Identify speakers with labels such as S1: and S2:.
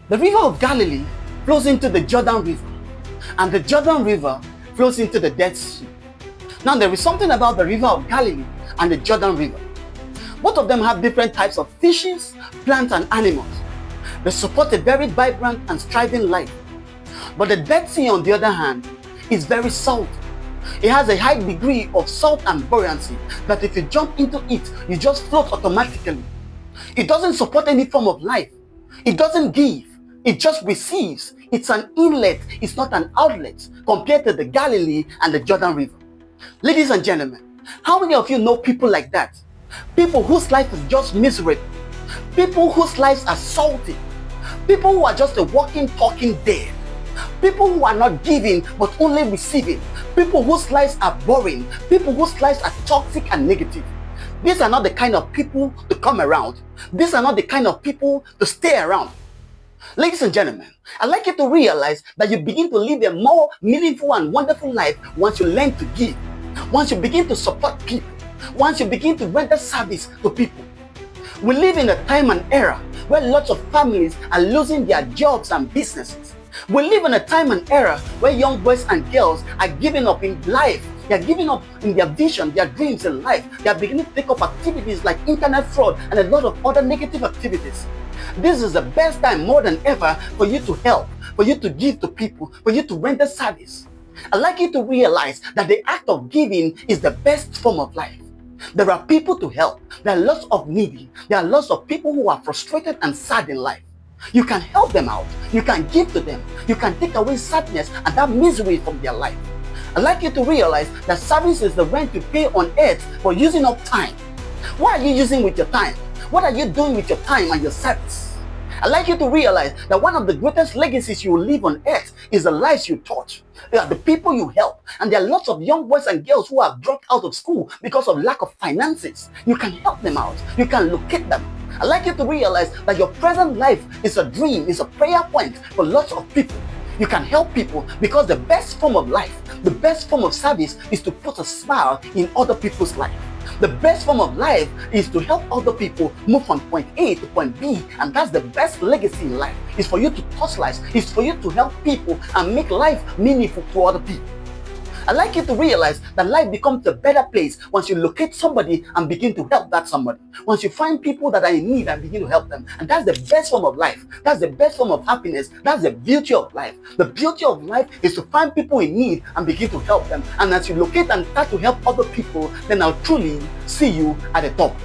S1: The river of Galilee flows into the Jordan River, and the Jordan River flows into the Dead Sea. Now, there is something about the river of Galilee and the Jordan River. Both of them have different types of fishes, plants, and animals. They support a very vibrant and thriving life. But the Dead Sea, on the other hand, is very salty. It has a high degree of salt and buoyancy that if you jump into it, you just float automatically. It doesn't support any form of life. It doesn't give. It just receives. It's an inlet. It's not an outlet compared to the Galilee and the Jordan River. Ladies and gentlemen, how many of you know people like that? People whose life is just miserable. People whose lives are salty. People who are just a walking, talking dead. People who are not giving but only receiving. People whose lives are boring. People whose lives are toxic and negative. These are not the kind of people to come around. These are not the kind of people to stay around. Ladies and gentlemen, I'd like you to realize that you begin to live a more meaningful and wonderful life once you learn to give. Once you begin to support people. Once you begin to render service to people. We live in a time and era where lots of families are losing their jobs and businesses. We live in a time and era where young boys and girls are giving up in life. They are giving up in their vision, their dreams in life. They are beginning to take up activities like internet fraud and a lot of other negative activities. This is the best time more than ever for you to help, for you to give to people, for you to render service. I'd like you to realize that the act of giving is the best form of life. There are people to help. There are lots of needy. There are lots of people who are frustrated and sad in life. You can help them out. You can give to them. You can take away sadness and that misery from their life. I'd like you to realize that service is the rent you pay on earth for using up time. What are you using with your time? What are you doing with your time and your service? I'd like you to realize that one of the greatest legacies you will leave on earth is the lives you touch. They are the people you help. And there are lots of young boys and girls who have dropped out of school because of lack of finances. You can help them out. You can locate them. I'd like you to realize that your present life is a dream, is a prayer point for lots of people. You can help people because the best form of life, the best form of service is to put a smile in other people's life. The best form of life is to help other people move from point A to point B, and that's the best legacy in life. It's for you to touch lives. It's for you to help people and make life meaningful to other people. I'd like you to realize that life becomes a better place once you locate somebody and begin to help that somebody. Once you find people that are in need and begin to help them. And that's the best form of life. That's the best form of happiness. That's the beauty of life. The beauty of life is to find people in need and begin to help them. And as you locate and start to help other people, then I'll truly see you at the top.